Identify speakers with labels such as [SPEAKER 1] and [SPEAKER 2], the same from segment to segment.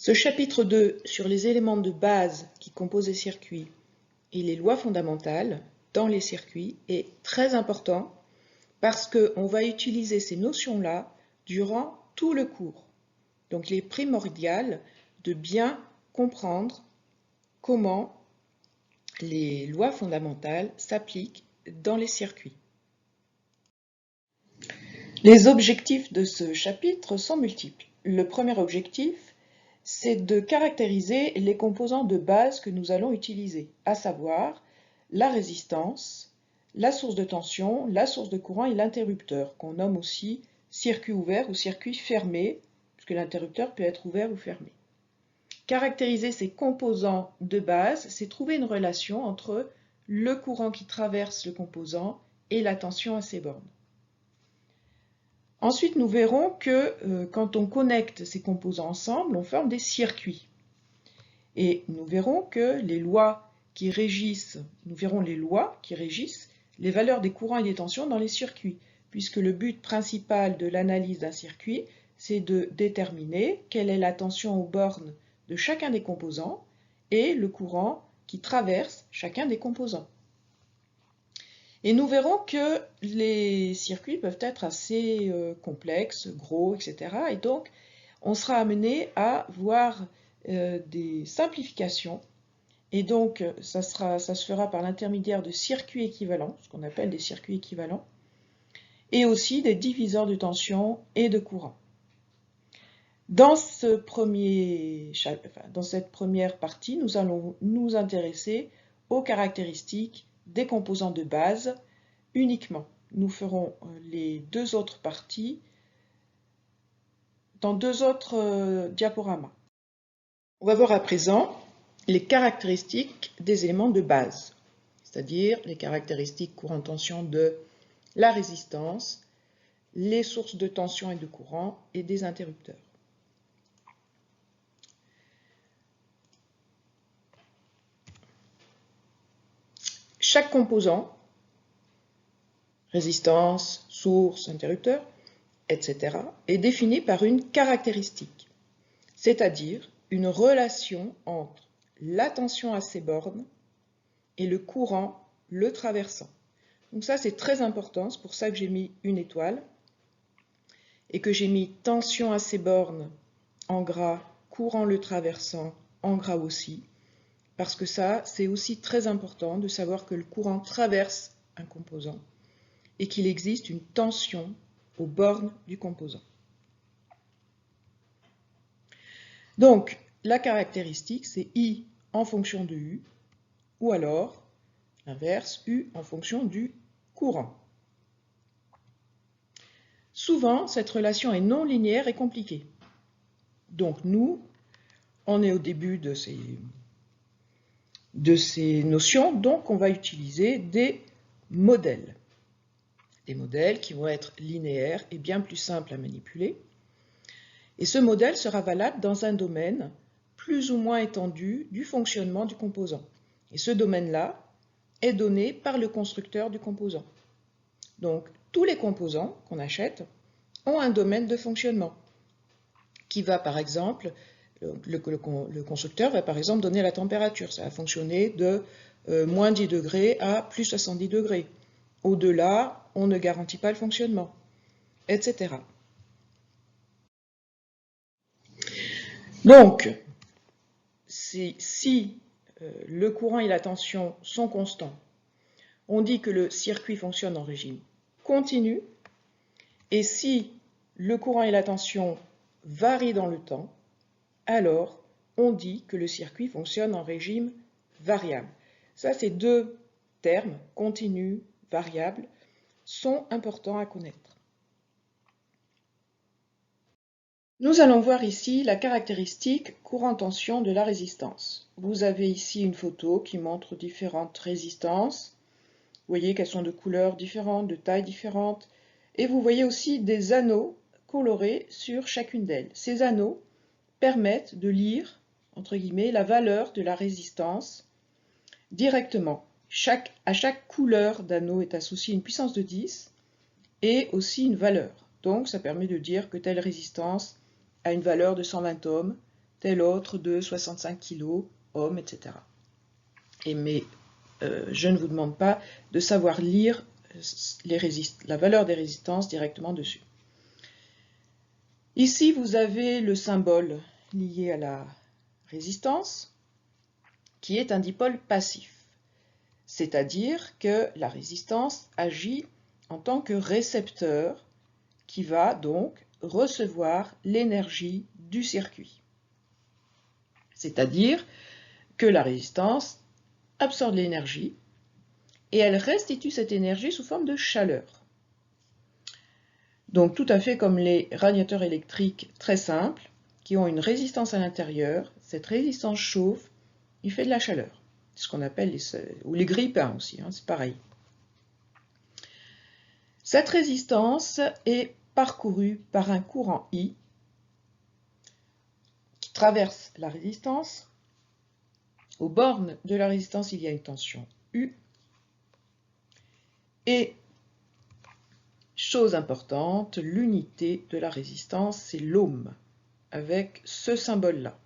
[SPEAKER 1] Ce chapitre 2 sur les éléments de base qui composent les circuits et les lois fondamentales dans les circuits est très important parce qu'on va utiliser ces notions-là durant tout le cours. Donc il est primordial de bien comprendre comment les lois fondamentales s'appliquent dans les circuits. Les objectifs de ce chapitre sont multiples. Le premier objectif, c'est de caractériser les composants de base que nous allons utiliser, à savoir la résistance, la source de tension, la source de courant et l'interrupteur, qu'on nomme aussi circuit ouvert ou circuit fermé, puisque l'interrupteur peut être ouvert ou fermé. Caractériser ces composants de base, c'est trouver une relation entre le courant qui traverse le composant et la tension à ses bornes. Ensuite, nous verrons que quand on connecte ces composants ensemble, on forme des circuits. Et nous verrons que les lois qui régissent, les valeurs des courants et des tensions dans les circuits, puisque le but principal de l'analyse d'un circuit, c'est de déterminer quelle est la tension aux bornes de chacun des composants et le courant qui traverse chacun des composants. Et nous verrons que les circuits peuvent être assez complexes, gros, etc. Et donc, on sera amené à voir des simplifications. Et donc, ça se fera par l'intermédiaire de circuits équivalents, ce qu'on appelle des circuits équivalents, et aussi des diviseurs de tension et de courant. Dans cette première partie, nous allons nous intéresser aux caractéristiques des composants de base uniquement. Nous ferons les deux autres parties dans deux autres diaporamas. On va voir à présent les caractéristiques des éléments de base, c'est-à-dire les caractéristiques courant-tension de la résistance, les sources de tension et de courant et des interrupteurs. Chaque composant, résistance, source, interrupteur, etc., est défini par une caractéristique, c'est-à-dire une relation entre la tension à ses bornes et le courant le traversant. Donc ça, c'est très important, c'est pour ça que j'ai mis une étoile et que j'ai mis tension à ses bornes en gras, courant le traversant en gras aussi, parce que ça, c'est aussi très important de savoir que le courant traverse un composant et qu'il existe une tension aux bornes du composant. Donc, la caractéristique, c'est I en fonction de U, ou alors, l'inverse, U en fonction du courant. Souvent, cette relation est non linéaire et compliquée. Donc, nous, on est au début de ces notions, donc on va utiliser des modèles. Des modèles qui vont être linéaires et bien plus simples à manipuler. Et ce modèle sera valable dans un domaine plus ou moins étendu du fonctionnement du composant. Et ce domaine-là est donné par le constructeur du composant. Donc, tous les composants qu'on achète ont un domaine de fonctionnement qui va, par exemple, le constructeur va par exemple donner la température. Ça va fonctionner de moins 10 degrés à plus 70 degrés. Au-delà, on ne garantit pas le fonctionnement, etc. Donc, si le courant et la tension sont constants, on dit que le circuit fonctionne en régime continu, et si le courant et la tension varient dans le temps, alors on dit que le circuit fonctionne en régime variable. Ça, ces deux termes, continu, variable, sont importants à connaître. Nous allons voir ici la caractéristique courant-tension de la résistance. Vous avez ici une photo qui montre différentes résistances. Vous voyez qu'elles sont de couleurs différentes, de tailles différentes. Et vous voyez aussi des anneaux colorés sur chacune d'elles. Ces anneaux permettent de lire, entre guillemets, la valeur de la résistance directement. À chaque couleur d'anneau est associée une puissance de 10 et aussi une valeur. Donc ça permet de dire que telle résistance a une valeur de 120 ohms, tel autre de 65 kg, ohm, etc. Mais je ne vous demande pas de savoir lire la valeur des résistances directement dessus. Ici, vous avez le symbole lié à la résistance, qui est un dipôle passif, c'est-à-dire que la résistance agit en tant que récepteur qui va donc recevoir l'énergie du circuit. C'est-à-dire que la résistance absorbe l'énergie et elle restitue cette énergie sous forme de chaleur. Donc tout à fait comme les radiateurs électriques très simples qui ont une résistance à l'intérieur, cette résistance chauffe, il fait de la chaleur. C'est ce qu'on appelle les grille-pains aussi, c'est pareil. Cette résistance est parcourue par un courant I qui traverse la résistance. Aux bornes de la résistance, il y a une tension U. Et, chose importante, l'unité de la résistance, c'est l'ohm, avec ce symbole-là.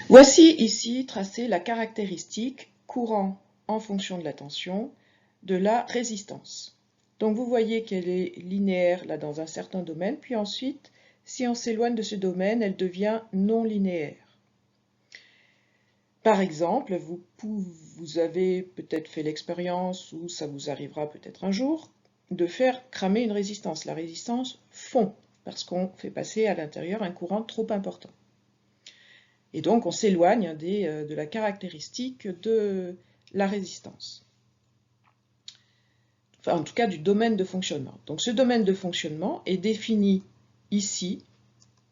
[SPEAKER 1] Voici ici tracée la caractéristique courant en fonction de la tension de la résistance. Donc vous voyez qu'elle est linéaire là dans un certain domaine, puis ensuite, si on s'éloigne de ce domaine, elle devient non linéaire. Par exemple, vous avez peut-être fait l'expérience, ou ça vous arrivera peut-être un jour, de faire cramer une résistance. La résistance fond, parce qu'on fait passer à l'intérieur un courant trop important. Et donc on s'éloigne de la caractéristique de la résistance. Enfin, en tout cas du domaine de fonctionnement. Donc ce domaine de fonctionnement est défini ici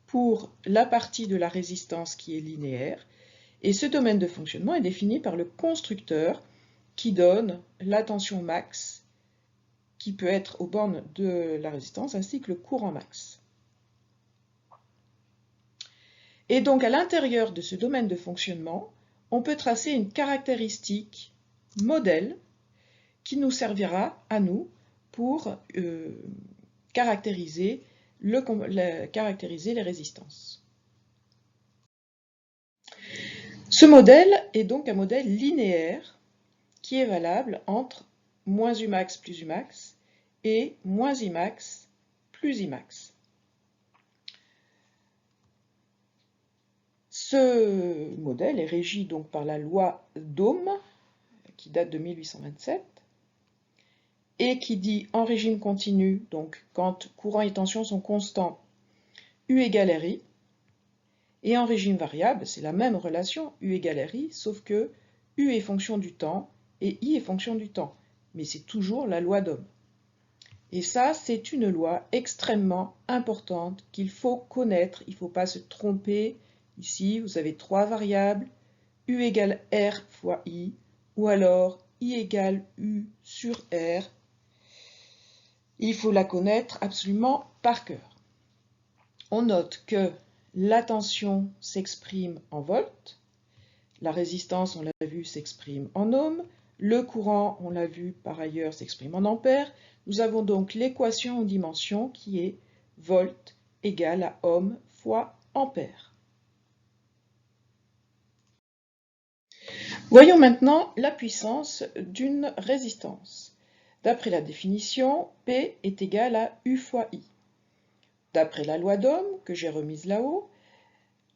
[SPEAKER 1] pour la partie de la résistance qui est linéaire, et ce domaine de fonctionnement est défini par le constructeur qui donne la tension max, qui peut être aux bornes de la résistance, ainsi que le courant max. Et donc à l'intérieur de ce domaine de fonctionnement, on peut tracer une caractéristique modèle qui nous servira à nous pour caractériser les résistances. Ce modèle est donc un modèle linéaire qui est valable entre moins Umax plus Umax et moins Imax plus Imax. Ce modèle est régi donc par la loi d'Ohm, qui date de 1827, et qui dit en régime continu, donc quand courant et tension sont constants, U égale RI, et en régime variable, c'est la même relation, U égale RI, sauf que U est fonction du temps et I est fonction du temps, mais c'est toujours la loi d'Ohm. Et ça, c'est une loi extrêmement importante qu'il faut connaître, il ne faut pas se tromper. Ici, vous avez trois variables, U égale R fois I, ou alors I égale U sur R. Il faut la connaître absolument par cœur. On note que la tension s'exprime en volts, la résistance, on l'a vu, s'exprime en ohms, le courant, on l'a vu par ailleurs, s'exprime en ampères. Nous avons donc l'équation en dimension qui est volt égale à ohm fois ampère. Voyons maintenant la puissance d'une résistance. D'après la définition, P est égal à U fois I. D'après la loi d'Ohm, que j'ai remise là-haut,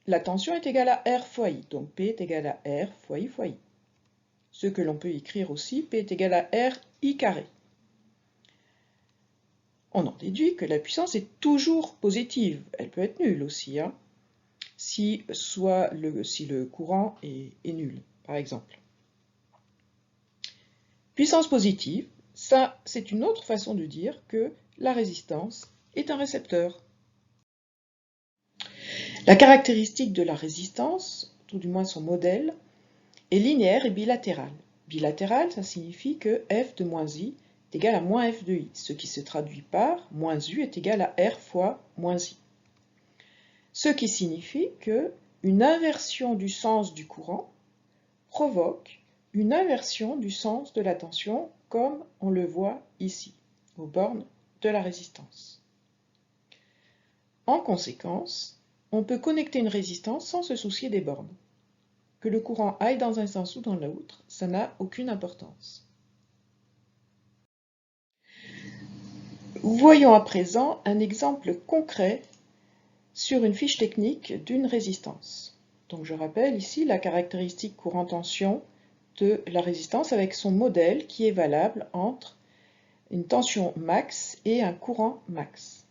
[SPEAKER 1] la tension est égale à R fois I, donc P est égal à R fois I fois I. Ce que l'on peut écrire aussi, P est égal à R I carré. On en déduit que la puissance est toujours positive, elle peut être nulle aussi, si le courant est nul, par exemple. Puissance positive, ça c'est une autre façon de dire que la résistance est un récepteur. La caractéristique de la résistance, tout du moins son modèle, est linéaire et bilatérale. Bilatéral, ça signifie que f de moins i est égal à moins f de i, ce qui se traduit par moins u est égal à r fois moins i. Ce qui signifie que une inversion du sens du courant provoque une inversion du sens de la tension, comme on le voit ici, aux bornes de la résistance. En conséquence, on peut connecter une résistance sans se soucier des bornes. Que le courant aille dans un sens ou dans l'autre, ça n'a aucune importance. Voyons à présent un exemple concret sur une fiche technique d'une résistance. Donc je rappelle ici la caractéristique courant-tension de la résistance avec son modèle qui est valable entre une tension max et un courant max.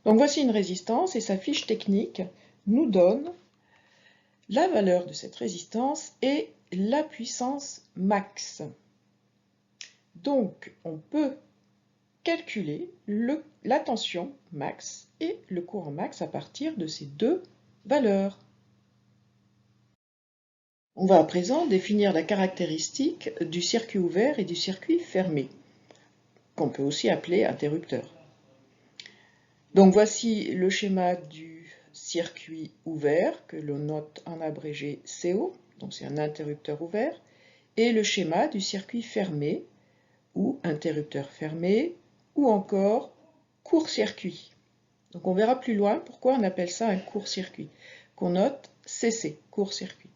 [SPEAKER 1] Donc voici une résistance et sa fiche technique nous donne la valeur de cette résistance et la puissance max. Donc on peut calculer la tension max et le courant max à partir de ces deux valeurs. On va à présent définir la caractéristique du circuit ouvert et du circuit fermé, qu'on peut aussi appeler interrupteur. Donc voici le schéma du circuit ouvert, que l'on note en abrégé CO, donc c'est un interrupteur ouvert, et le schéma du circuit fermé, ou interrupteur fermé, ou encore court-circuit. Donc on verra plus loin pourquoi on appelle ça un court-circuit, qu'on note CC, court-circuit.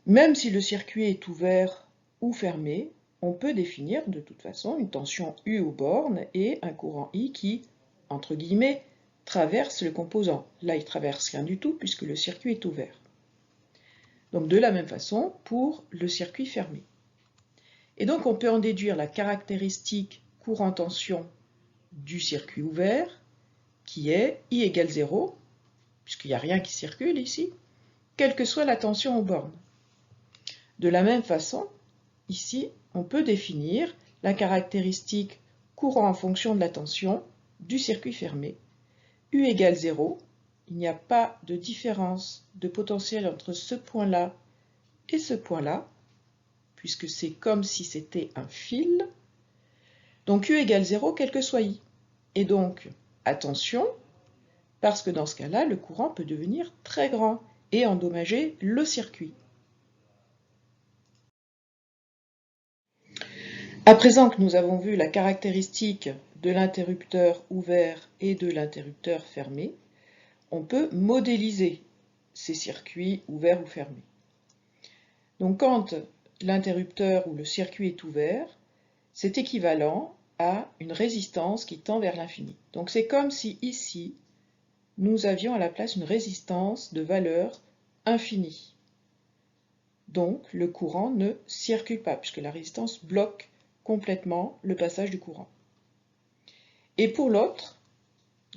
[SPEAKER 1] Même si le circuit est ouvert ou fermé, on peut définir de toute façon une tension U aux bornes et un courant I qui, entre guillemets, traverse le composant. Là, il traverse rien du tout puisque le circuit est ouvert. Donc de la même façon pour le circuit fermé. Et donc on peut en déduire la caractéristique courant-tension du circuit ouvert qui est I égale 0, puisqu'il n'y a rien qui circule ici, quelle que soit la tension aux bornes. De la même façon, ici, on peut définir la caractéristique courant en fonction de la tension du circuit fermé. U égale 0, il n'y a pas de différence de potentiel entre ce point-là et ce point-là, puisque c'est comme si c'était un fil. Donc U égale 0, quel que soit I. Et donc, attention, parce que dans ce cas-là, le courant peut devenir très grand et endommager le circuit. À présent que nous avons vu la caractéristique de l'interrupteur ouvert et de l'interrupteur fermé, on peut modéliser ces circuits ouverts ou fermés. Donc quand l'interrupteur ou le circuit est ouvert, c'est équivalent à une résistance qui tend vers l'infini. Donc c'est comme si ici, nous avions à la place une résistance de valeur infinie. Donc le courant ne circule pas, puisque la résistance bloque complètement le passage du courant. Et pour l'autre,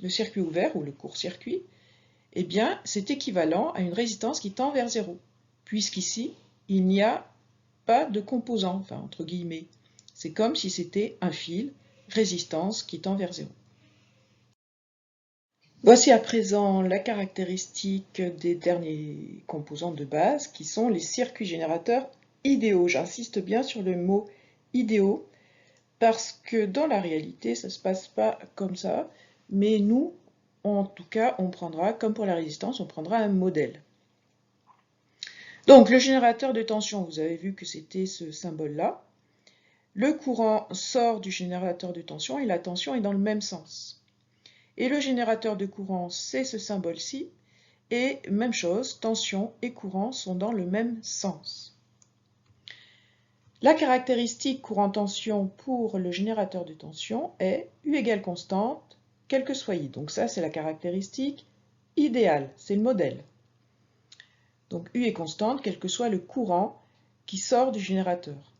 [SPEAKER 1] le circuit ouvert ou le court-circuit, eh bien, c'est équivalent à une résistance qui tend vers 0, puisqu'ici, il n'y a pas de composant, enfin entre guillemets. C'est comme si c'était un fil, résistance qui tend vers 0. Voici à présent la caractéristique des derniers composants de base, qui sont les circuits générateurs idéaux. J'insiste bien sur le mot idéaux, parce que dans la réalité, ça ne se passe pas comme ça, mais nous, en tout cas, on prendra, comme pour la résistance, on prendra un modèle. Donc, le générateur de tension, vous avez vu que c'était ce symbole-là. Le courant sort du générateur de tension et la tension est dans le même sens. Et le générateur de courant, c'est ce symbole-ci. Et même chose, tension et courant sont dans le même sens. La caractéristique courant-tension pour le générateur de tension est U égale constante, quel que soit I. Donc ça, c'est la caractéristique idéale, c'est le modèle. Donc U est constante, quel que soit le courant qui sort du générateur.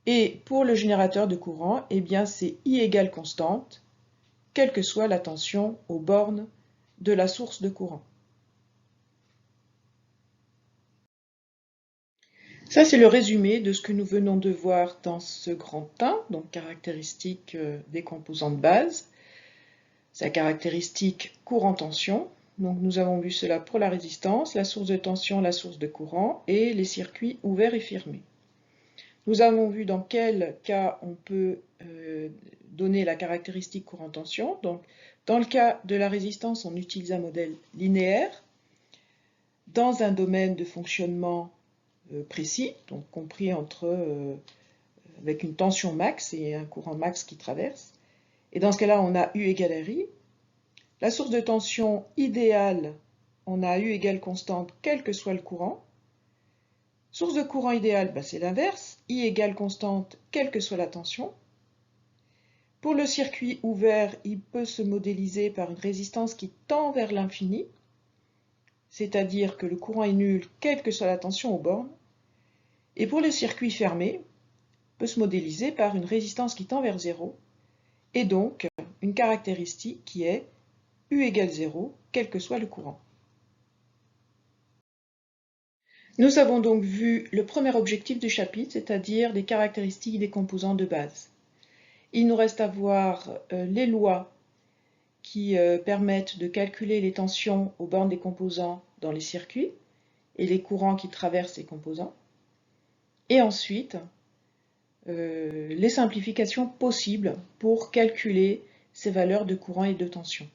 [SPEAKER 1] Et pour le générateur de courant, eh bien c'est I égale constante, quelle que soit la tension aux bornes de la source de courant. Ça, c'est le résumé de ce que nous venons de voir dans ce grand 1, donc caractéristique des composants de base. Sa caractéristique courant-tension. Donc nous avons vu cela pour la résistance, la source de tension, la source de courant et les circuits ouverts et fermés. Nous avons vu dans quel cas on peut donner la caractéristique courant-tension. Donc dans le cas de la résistance, on utilise un modèle linéaire dans un domaine de fonctionnement précis, donc compris entre avec une tension max et un courant max qui traverse. Et dans ce cas-là, on a U égale RI. La source de tension idéale, on a U égale constante, quel que soit le courant. Source de courant idéale, c'est l'inverse, I égale constante, quelle que soit la tension. Pour le circuit ouvert, il peut se modéliser par une résistance qui tend vers l'infini, c'est-à-dire que le courant est nul, quelle que soit la tension aux bornes. Et pour le circuit fermé, il peut se modéliser par une résistance qui tend vers 0, et donc une caractéristique qui est U égale 0, quel que soit le courant. Nous avons donc vu le premier objectif du chapitre, c'est-à-dire les caractéristiques des composants de base. Il nous reste à voir les lois qui permettent de calculer les tensions aux bornes des composants dans les circuits et les courants qui traversent les composants. Et ensuite, les simplifications possibles pour calculer ces valeurs de courant et de tension.